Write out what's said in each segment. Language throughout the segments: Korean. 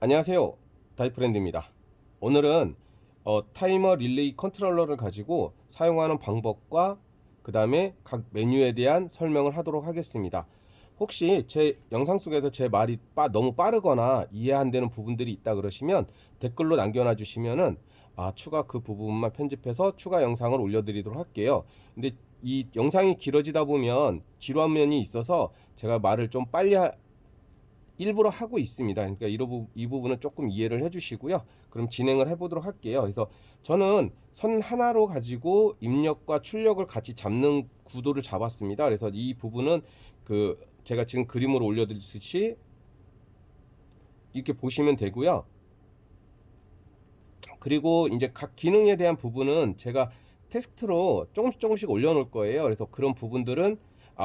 안녕하세요, 다이프렌드입니다. 오늘은 타이머 릴레이 컨트롤러를 가지고 사용하는 방법과 그 다음에 각 메뉴에 대한 설명을 하도록 하겠습니다. 혹시 제 영상 속에서 제 말이 너무 빠르거나 이해 안 되는 부분들이 있다 그러시면 댓글로 남겨놔 주시면은 추가 그 부분만 편집해서 추가 영상을 올려드리도록 할게요. 근데 이 영상이 길어지다 보면 지루한 면이 있어서 제가 말을 좀 빨리 일부러 하고 있습니다. 그러니까 이 부분은 조금 이해를 해주시고요. 그럼 진행을 해보도록 할게요. 그래서 저는 선 하나로 가지고 입력과 출력을 같이 잡는 구도를 잡았습니다. 그래서 이 부분은 제가 지금 그림으로 올려드리듯이 이렇게 보시면 되고요. 그리고 이제 각 기능에 대한 부분은 제가 텍스트로 조금씩 올려놓을 거예요. 그래서 그런 부분들은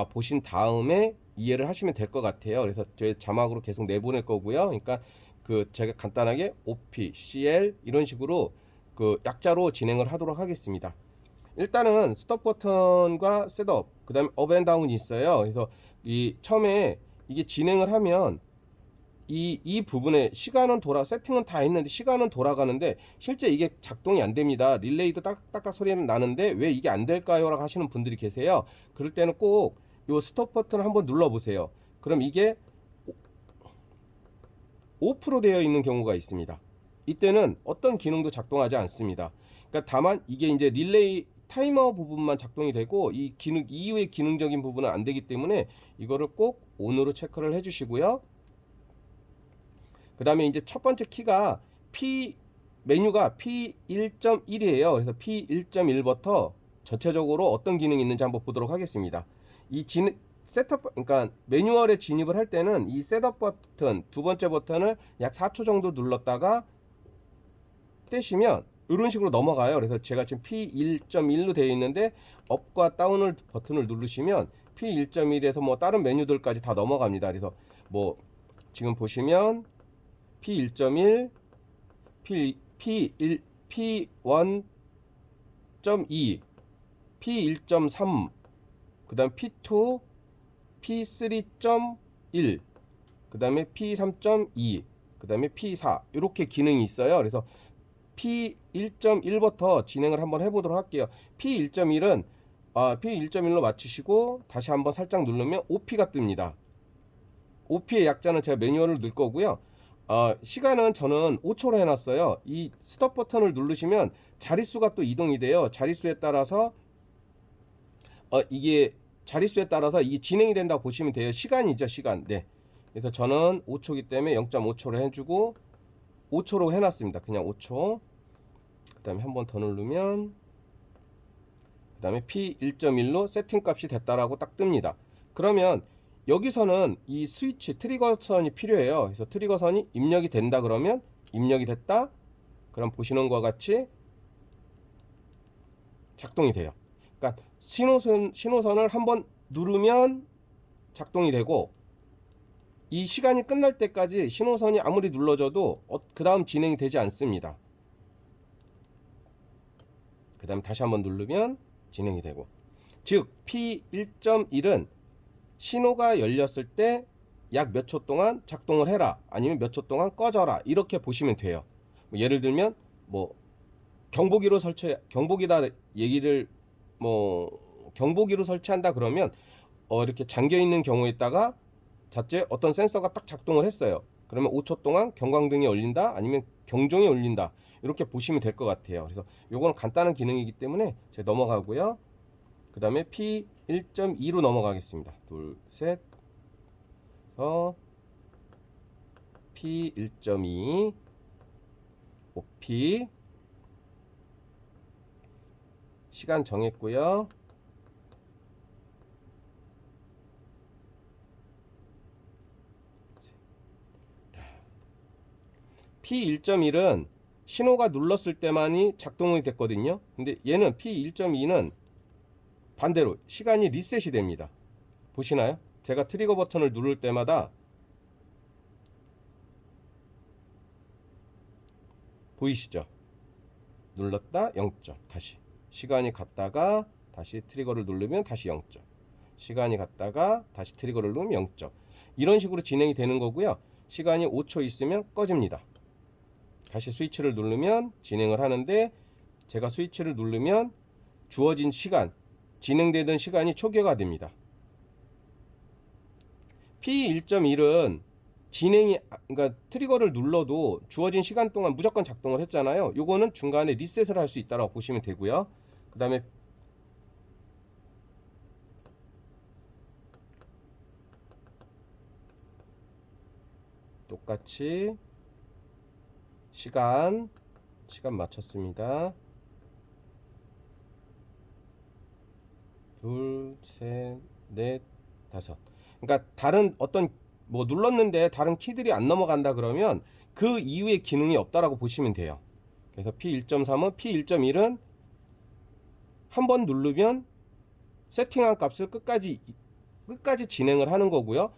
보신 다음에 이해를 하시면 될 것 같아요. 그래서 제 자막으로 계속 내보낼 거고요. 그러니까 제가 간단하게 OP, CL 이런 식으로 약자로 진행을 하도록 하겠습니다. 일단은 스톱 버튼과 셋업, 그 다음에 업 앤 다운이 있어요. 그래서 처음에 이게 진행을 하면 이 부분에 세팅은 다 했는데 시간은 돌아가는데 실제 이게 작동이 안 됩니다. 릴레이도 딱딱딱 소리는 나는데 왜 이게 안 될까요? 라고 하시는 분들이 계세요. 그럴 때는 꼭 요 스톱 버튼을 한번 눌러 보세요. 그럼 이게 오프로 되어 있는 경우가 있습니다. 이때는 어떤 기능도 작동하지 않습니다. 그러니까 다만 이게 이제 릴레이 타이머 부분만 작동이 되고 이 기능 이후의 기능적인 부분은 안 되기 때문에 이거를 꼭 온으로 체크를 해 주시고요. 그 다음에 이제 첫 번째 키가 메뉴가 P1.1이에요. 그래서 P1.1부터 전체적으로 어떤 기능이 있는지 한번 보도록 하겠습니다. 그러니까 매뉴얼에 진입을 할 때는 이 셋업 버튼, 두 번째 버튼을 약 4초 정도 눌렀다가 떼시면 이런 식으로 넘어가요. 그래서 제가 지금 P1.1로 되어 있는데 업과 다운을 버튼을 누르시면 P1.1에서 뭐 다른 메뉴들까지 다 넘어갑니다. 그래서 뭐 지금 보시면 P1.1, P1, P1.2, P1.3, 그 다음 P2, P3.1, 그 다음에 P3.2, 그 다음에 P4 이렇게 기능이 있어요. 그래서 P1.1부터 진행을 한번 해보도록 할게요. P1.1로 맞추시고 다시 한번 살짝 누르면 OP가 뜹니다. OP의 약자는 제가 매뉴얼을 넣을 거고요. 시간은 저는 5초로 해놨어요. 이 스톱 버튼을 누르시면 자릿수가 또 이동이 돼요. 이게 자릿수에 따라서 이게 진행이 된다고 보시면 돼요. 시간이죠, 시간. 네. 그래서 저는 5초기 때문에 0.5초로 해주고 5초로 해놨습니다. 그냥 5초. 그 다음에 한 번 더 누르면 그 다음에 P1.1로 세팅 값이 됐다라고 딱 뜹니다. 그러면 여기서는 이 스위치 트리거선이 필요해요. 그래서 트리거선이 입력이 된다 그러면 입력이 됐다. 그럼 보시는 것과 같이 작동이 돼요. 그러니까 신호선을 한번 누르면 작동이 되고 이 시간이 끝날 때까지 신호선이 아무리 눌러져도 그 다음 진행이 되지 않습니다. 그 다음 다시 한번 누르면 진행이 되고, 즉 P1.1은 신호가 열렸을 때 약 몇 초 동안 작동을 해라, 아니면 몇 초 동안 꺼져라, 이렇게 보시면 돼요. 예를 들면 뭐 경보기다 얘기를 경보기로 설치한다 그러면 이렇게 잠겨 있는 경우에다가 자체 어떤 센서가 딱 작동을 했어요. 그러면 5초 동안 경광등이 울린다, 아니면 경종이 울린다, 이렇게 보시면 될 것 같아요. 그래서 요거는 간단한 기능이기 때문에 제가 넘어가고요. 그 다음에 P1.2로 넘어가겠습니다. 둘, 셋, P1.2 OP 시간 정했고요. P1.1은 신호가 눌렀을 때만이 작동이 됐거든요. 근데 얘는 P1.2는 반대로 시간이 리셋이 됩니다. 보시나요? 제가 트리거 버튼을 누를 때마다 보이시죠? 눌렀다 0점, 다시 시간이 갔다가 다시 트리거를 누르면 다시 0점, 시간이 갔다가 다시 트리거를 누르면 0점, 이런 식으로 진행이 되는 거고요. 시간이 5초 있으면 꺼집니다. 다시 스위치를 누르면 진행을 하는데, 제가 스위치를 누르면 주어진 시간, 진행되던 시간이 초기화가 됩니다. P1.1은 진행이, 그러니까 트리거를 눌러도 주어진 시간 동안 무조건 작동을 했잖아요. 요거는 중간에 리셋을 할 수 있다고 보시면 되고요. 그 다음에 똑같이 시간 맞췄습니다. 둘, 셋, 넷, 다섯. 그러니까 다른 어떤 뭐 눌렀는데 다른 키들이 안 넘어간다 그러면 그 이후에 기능이 없다라고 보시면 돼요. 그래서 P1.3은 P1.1은 한번 누르면 세팅한 값을 끝까지 진행을 하는 거고요.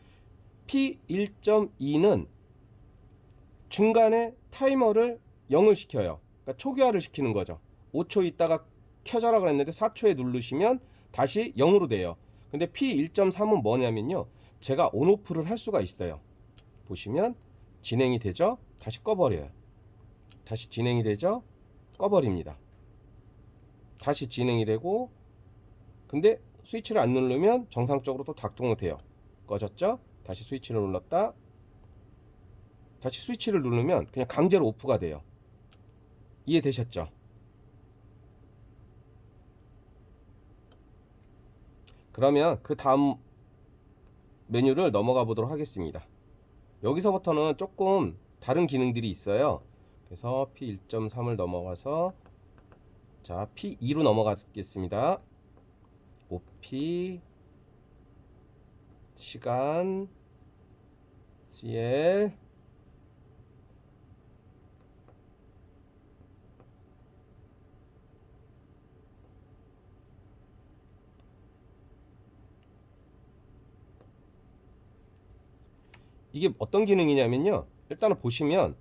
P1.2는 중간에 타이머를 0을 시켜요. 그러니까 초기화를 시키는 거죠. 5초 있다가 켜져라 그랬는데 4초에 누르시면 다시 0으로 돼요. 근데 P1.3은 뭐냐면요, 제가 온오프를 할 수가 있어요. 보시면 진행이 되죠, 다시 꺼버려요. 다시 진행이 되죠, 꺼버립니다. 다시 진행이 되고, 근데 스위치를 안 누르면 정상적으로 또 작동이 돼요. 꺼졌죠, 다시 스위치를 눌렀다, 다시 스위치를 누르면 그냥 강제로 오프가 돼요. 이해되셨죠? 그러면 그 다음 메뉴를 넘어가 보도록 하겠습니다. 여기서부터는 조금 다른 기능들이 있어요. 그래서 P1.3을 넘어가서, 자, P2로 넘어가겠습니다. OP, 시간, CL, 이게 어떤 기능이냐면요, 일단은 보시면,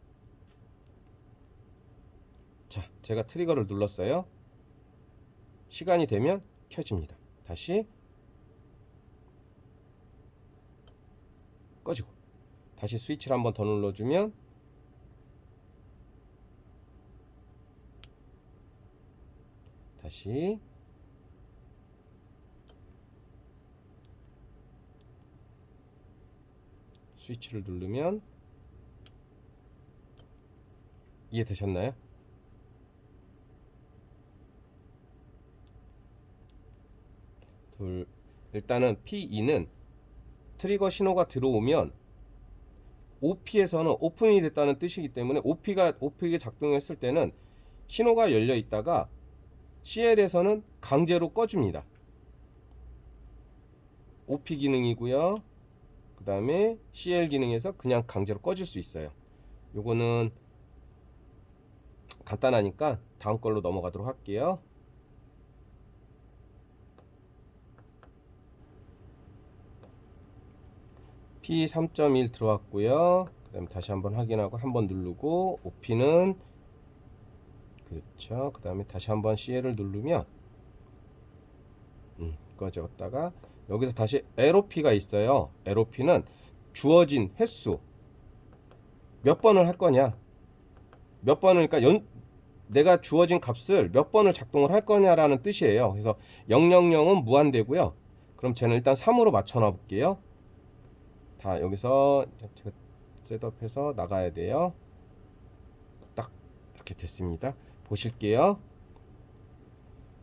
자, 제가 트리거를 눌렀어요. 시간이 되면 켜집니다. 다시 꺼지고, 다시 스위치를 한번 더 눌러주면 다시 스위치를 누르면, 이해되셨나요? 일단은 P2는 트리거 신호가 들어오면 OP에서는 오픈이 됐다는 뜻이기 때문에 OP가 작동했을 때는 신호가 열려 있다가 CL에서는 강제로 꺼줍니다. OP 기능이고요. 그 다음에 CL 기능에서 그냥 강제로 꺼질 수 있어요. 요거는 간단하니까 다음 걸로 넘어가도록 할게요. P3.1 들어왔고요. 그 다음에 다시 한번 확인하고 한번 누르고, OP는 그렇죠. 그 다음에 다시 한번 CL을 누르면 꺼졌다가, 여기서 다시 LOP가 있어요. LOP는 주어진 횟수, 몇 번을 할 거냐, 몇 번을, 그러니까 내가 주어진 값을 몇 번을 작동을 할 거냐라는 뜻이에요. 그래서 000은 무한대고요. 그럼 쟤는 일단 3으로 맞춰 놔 볼게요. 다 여기서 제가 셋업해서 나가야 돼요. 딱 이렇게 됐습니다. 보실게요.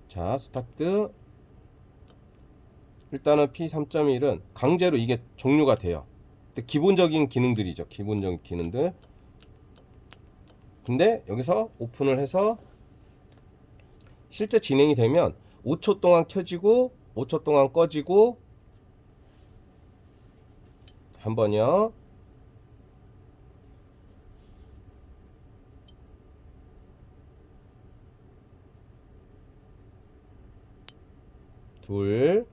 자, 스타트. 일단은 P3.1은 강제로 이게 종료가 돼요. 근데 기본적인 기능들이죠. 기본적인 기능들. 근데 여기서 오픈을 해서 실제 진행이 되면 5초 동안 켜지고 5초 동안 꺼지고, 한 번요. 둘.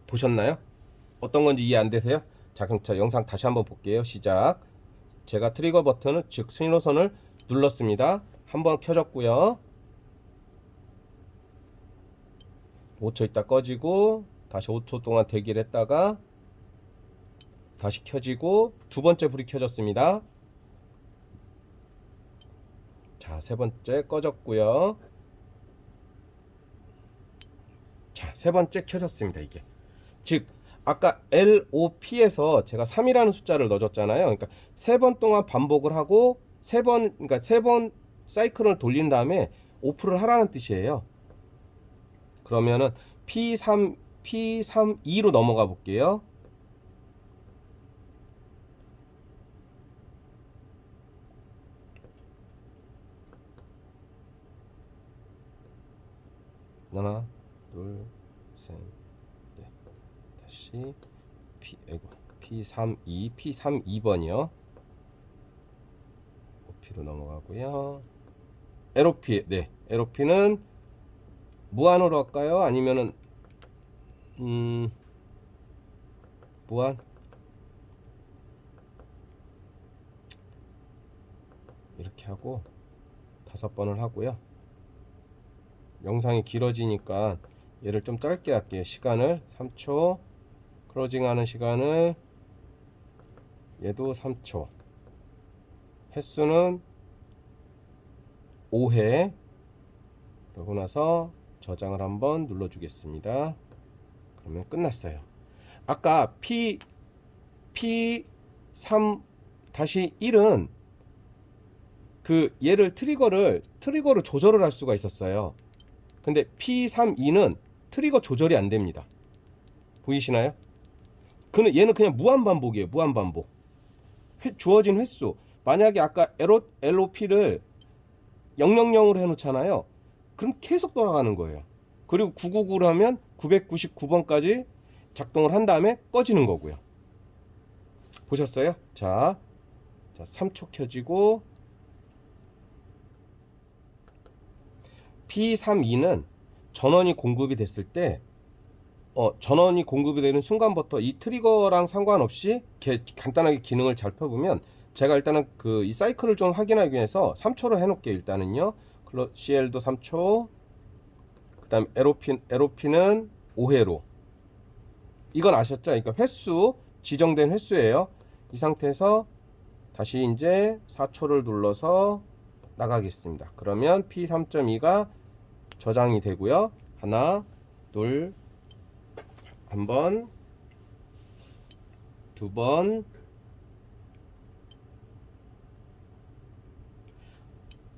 보셨나요? 어떤 건지 이해 안 되세요? 자, 그럼 저 영상 다시 한번 볼게요. 시작. 제가 트리거 버튼을, 즉 신호선을 눌렀습니다. 한번 켜졌고요. 5초 있다 꺼지고 다시 5초 동안 대기를 했다가 다시 켜지고 두 번째 불이 켜졌습니다. 자, 세 번째 꺼졌고요. 자, 세 번째 켜졌습니다. 이게 즉 아까 LOP에서 제가 3이라는 숫자를 넣어줬잖아요. 그러니까 세 번 동안 반복을 하고 그러니까 세 번 사이클을 돌린 다음에 오프를 하라는 뜻이에요. 그러면은 P32로 넘어가 볼게요. 하나, 둘, 셋, 넷. 다시 P32번이요. OP로 넘어가고요. LOP, 네, LOP는 무한으로 할까요? 아니면은 무한 이렇게 하고 5번을 하고요. 영상이 길어지니까 얘를 좀 짧게 할게요. 시간을 3초, 클로징 하는 시간을 얘도 3초, 횟수는 5회. 그러고 나서 저장을 한번 눌러 주겠습니다. 그러면 끝났어요. 아까 P3-1은 그 얘를 트리거를 조절을 할 수가 있었어요. 근데 P32는 트리거 조절이 안 됩니다. 보이시나요? 얘는 그냥 무한 반복이에요. 무한 반복. 주어진 횟수. 만약에 아까 LOP를 000으로 해놓잖아요. 그럼 계속 돌아가는 거예요. 그리고 999를 하면 999번까지 작동을 한 다음에 꺼지는 거고요. 보셨어요? 자 3초 켜지고 P32는 전원이 공급이 됐을 때 전원이 공급이 되는 순간부터 이 트리거랑 상관없이 간단하게 기능을 잘 펴보면 제가 일단은 이 사이클을 좀 확인하기 위해서 3초로 해놓을게요. 일단은요. CL도 3초. 그 다음 LOP는 5회로. 이건 아셨죠? 그러니까 횟수, 지정된 횟수예요. 이 상태에서 다시 이제 4초를 눌러서 나가겠습니다. 그러면 P3.2가 저장이 되고요. 하나, 둘, 한 번, 두 번,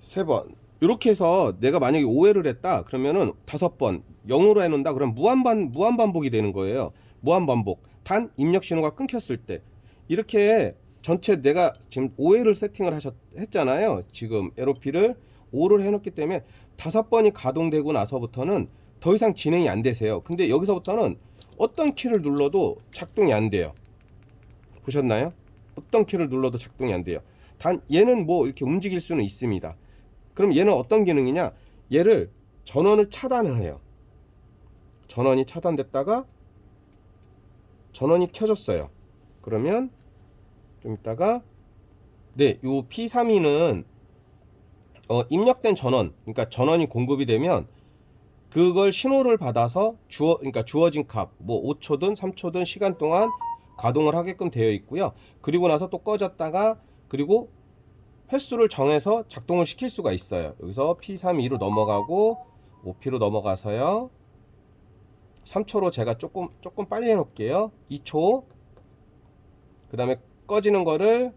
세 번. 이렇게 해서 내가 만약에 5회를 했다 그러면은 5번 0으로 해놓는다 그럼 무한 반복이 되는 거예요. 무한 반복. 단 입력 신호가 끊겼을 때 이렇게 전체 내가 지금 5회를 세팅을 했잖아요. 지금 LOP를 5를 해놓기 때문에 5번이 가동되고 나서부터는 더 이상 진행이 안 되세요. 근데 여기서부터는 어떤 키를 눌러도 작동이 안 돼요. 보셨나요? 어떤 키를 눌러도 작동이 안 돼요. 단 얘는 뭐 이렇게 움직일 수는 있습니다. 그럼 얘는 어떤 기능이냐? 얘를 전원을 차단을 해요. 전원이 차단됐다가 전원이 켜졌어요. 그러면 좀 이따가 네, 요 P32는 입력된 전원, 그러니까 전원이 공급이 되면 그걸 신호를 받아서 그러니까 주어진 값, 뭐 5초든 3초든 시간 동안 가동을 하게끔 되어 있고요. 그리고 나서 또 꺼졌다가 그리고 횟수를 정해서 작동을 시킬 수가 있어요. 여기서 P32로 넘어가고 5P로 넘어가서요. 3초로 제가 조금 빨리 해놓을게요. 2초. 그 다음에 꺼지는 거를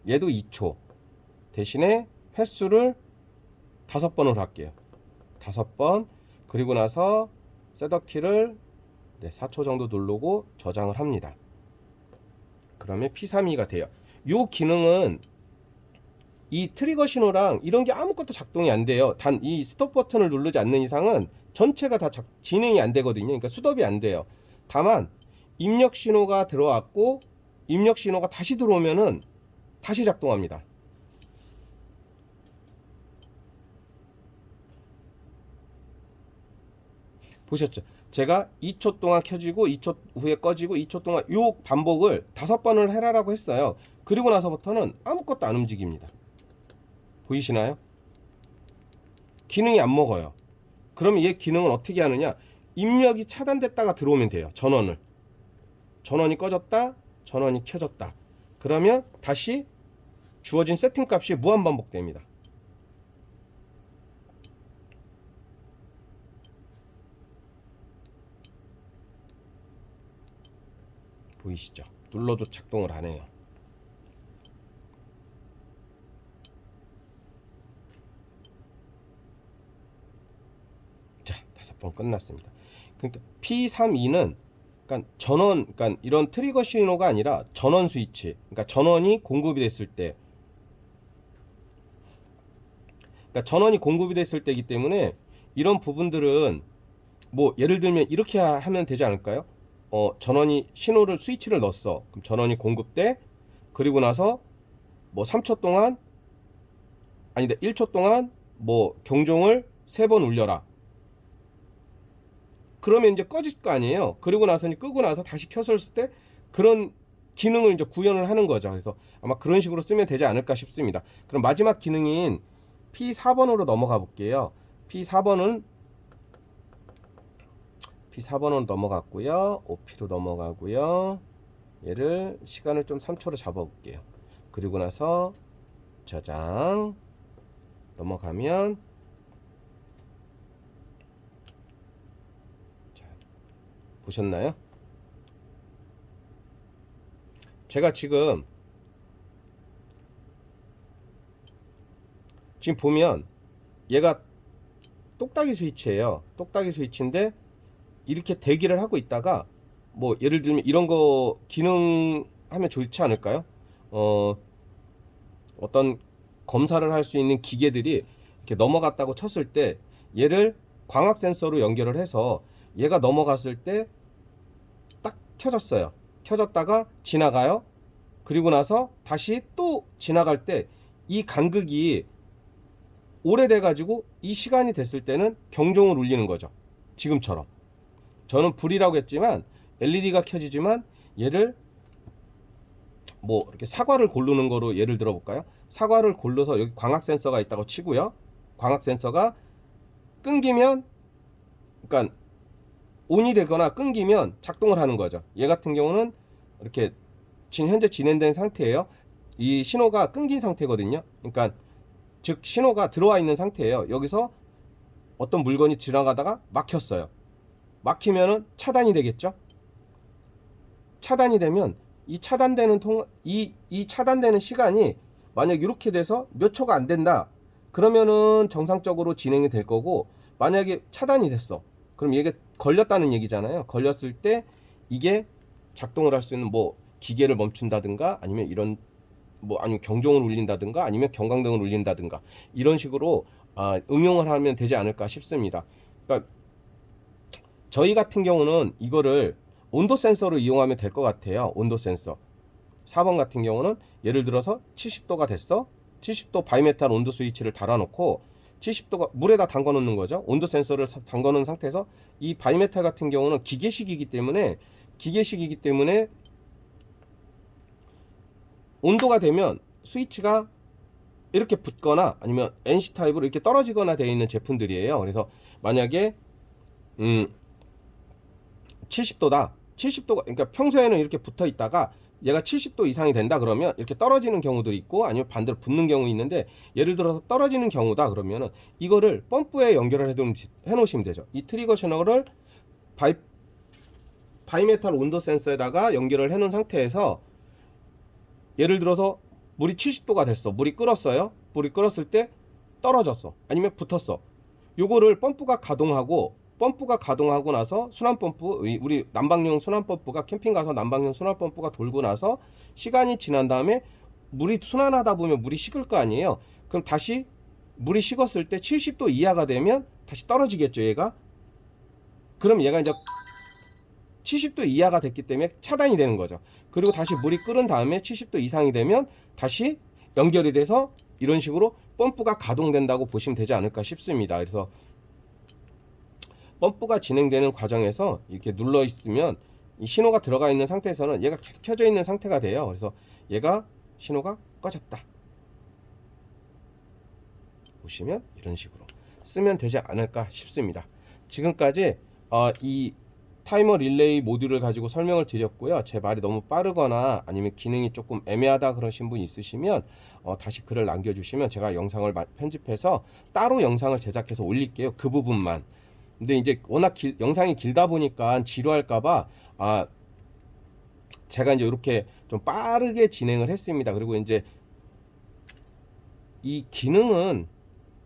얘도 2초. 대신에 횟수를 5번으로 할게요. 5번. 그리고 나서 셋업키를 4초 정도 누르고 저장을 합니다. 그러면 P32가 돼요. 요 기능은 이 트리거 신호랑 이런 게 아무것도 작동이 안 돼요. 단 이 스톱 버튼을 누르지 않는 이상은 전체가 다 진행이 안 되거든요. 그러니까 수덥이 안 돼요. 다만 입력 신호가 들어왔고 입력 신호가 다시 들어오면은 다시 작동합니다. 보셨죠? 제가 2초 동안 켜지고 2초 후에 꺼지고 2초 동안 요 반복을 5번을 해라라고 했어요. 그리고 나서부터는 아무것도 안 움직입니다. 보이시나요? 기능이 안 먹어요. 그러면 얘 기능은 어떻게 하느냐? 입력이 차단됐다가 들어오면 돼요. 전원이 꺼졌다, 전원이 켜졌다. 그러면 다시 주어진 세팅 값이 무한 반복됩니다. 보이시죠? 눌러도 작동을 안 해요. 자, 5번 끝났습니다. 그러니까 P32는 그러니까 이런 트리거 신호가 아니라 전원 스위치. 그러니까 전원이 공급이 됐을 때, 그러니까 전원이 공급이 됐을 때이기 때문에 이런 부분들은 뭐 예를 들면 이렇게 하면 되지 않을까요? 전원이 스위치를 넣었어. 그럼 전원이 공급돼. 그리고 나서 뭐 3초 동안, 아니다, 1초 동안 뭐 경종을 3번 울려라. 그러면 이제 꺼질 거 아니에요. 그리고 나서 끄고 나서 다시 켰을 때 그런 기능을 이제 구현을 하는 거죠. 그래서 아마 그런 식으로 쓰면 되지 않을까 싶습니다. 그럼 마지막 기능인 P4번으로 넘어가 볼게요. P4번으로 넘어갔고요. OP로 넘어가고요. 얘를 시간을 좀 3초로 잡아 볼게요. 그리고 나서 저장 넘어가면, 자, 보셨나요? 제가 지금 보면 얘가 똑딱이 스위치예요. 똑딱이 스위치인데 이렇게 대기를 하고 있다가 뭐 예를 들면 이런 거 기능 하면 좋지 않을까요? 어떤 검사를 할 수 있는 기계들이 이렇게 넘어갔다고 쳤을 때 얘를 광학 센서로 연결을 해서 얘가 넘어갔을 때 딱 켜졌어요. 켜졌다가 지나가요. 그리고 나서 다시 또 지나갈 때 이 간극이 오래돼 가지고 이 시간이 됐을 때는 경종을 울리는 거죠. 지금처럼. 저는 불이라고 했지만 LED가 켜지지만 얘를 뭐 이렇게 사과를 고르는 거로 예를 들어 볼까요? 사과를 골라서 여기 광학 센서가 있다고 치고요. 광학 센서가 끊기면, 그러니까 온이 되거나 끊기면 작동을 하는 거죠. 얘 같은 경우는 이렇게 현재 진행된 상태예요. 이 신호가 끊긴 상태거든요. 그러니까 즉 신호가 들어와 있는 상태예요. 여기서 어떤 물건이 지나가다가 막혔어요. 막히면은 차단이 되겠죠. 차단이 되면 이 차단되는 시간이 만약 이렇게 돼서 몇 초가 안 된다. 그러면은 정상적으로 진행이 될 거고, 만약에 차단이 됐어. 그럼 이게 걸렸다는 얘기잖아요. 걸렸을 때 이게 작동을 할 수 있는 뭐 기계를 멈춘다든가 아니면 이런 뭐 아니면 경종을 울린다든가 아니면 경광등을 울린다든가 이런 식으로 응용을 하면 되지 않을까 싶습니다. 그러니까 저희 같은 경우는 이거를 온도 센서로 이용하면 될 것 같아요. 온도 센서. 4번 같은 경우는 예를 들어서 70도가 됐어. 70도 바이메탈 온도 스위치를 달아놓고 70도가 물에다 담궈 놓는 거죠. 온도 센서를 담궈 놓은 상태에서 이 바이메탈 같은 경우는 기계식이기 때문에 온도가 되면 스위치가 이렇게 붙거나 아니면 NC 타입으로 이렇게 떨어지거나 되어 있는 제품들이에요. 그래서 만약에 70도다. 70도가, 그러니까 평소에는 이렇게 붙어 있다가 얘가 70도 이상이 된다 그러면 이렇게 떨어지는 경우들이 있고 아니면 반대로 붙는 경우 있는데, 예를 들어서 떨어지는 경우다 그러면은 이거를 펌프에 연결을 해 놓으시면 되죠. 이 트리거 신호를 바이메탈 온도 센서에다가 연결을 해 놓은 상태에서 예를 들어서 물이 70도가 됐어. 물이 끓었어요. 물이 끓었을 때 떨어졌어. 아니면 붙었어. 요거를 펌프가 가동하고 나서 순환펌프, 우리 난방용 순환펌프가 캠핑 가서 난방용 순환펌프가 돌고 나서 시간이 지난 다음에 물이 순환하다 보면 물이 식을 거 아니에요. 그럼 다시 물이 식었을 때 70도 이하가 되면 다시 떨어지겠죠, 얘가. 그럼 얘가 이제 70도 이하가 됐기 때문에 차단이 되는 거죠. 그리고 다시 물이 끓은 다음에 70도 이상이 되면 다시 연결이 돼서 이런 식으로 펌프가 가동된다고 보시면 되지 않을까 싶습니다. 그래서 펌프가 진행되는 과정에서 이렇게 눌러 있으면 이 신호가 들어가 있는 상태에서는 얘가 계속 켜져 있는 상태가 돼요. 그래서 얘가 신호가 꺼졌다. 보시면 이런 식으로 쓰면 되지 않을까 싶습니다. 지금까지 이 타이머 릴레이 모듈을 가지고 설명을 드렸고요. 제 말이 너무 빠르거나 아니면 기능이 조금 애매하다 그러신 분 있으시면 다시 글을 남겨주시면 제가 영상을 편집해서 따로 영상을 제작해서 올릴게요. 그 부분만. 근데 이제 워낙 영상이 길다 보니까 지루할까봐 제가 이제 이렇게 좀 빠르게 진행을 했습니다. 그리고 이제 이 기능은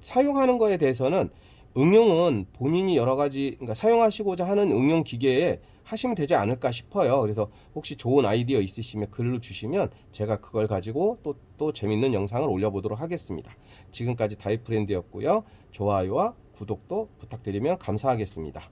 사용하는 거에 대해서는 응용은 본인이 여러 가지 그러니까 사용하시고자 하는 응용 기계에 하시면 되지 않을까 싶어요. 그래서 혹시 좋은 아이디어 있으시면 글로 주시면 제가 그걸 가지고 또 재밌는 영상을 올려보도록 하겠습니다. 지금까지 다이프렌드였고요. 좋아요와 구독도 부탁드리면 감사하겠습니다.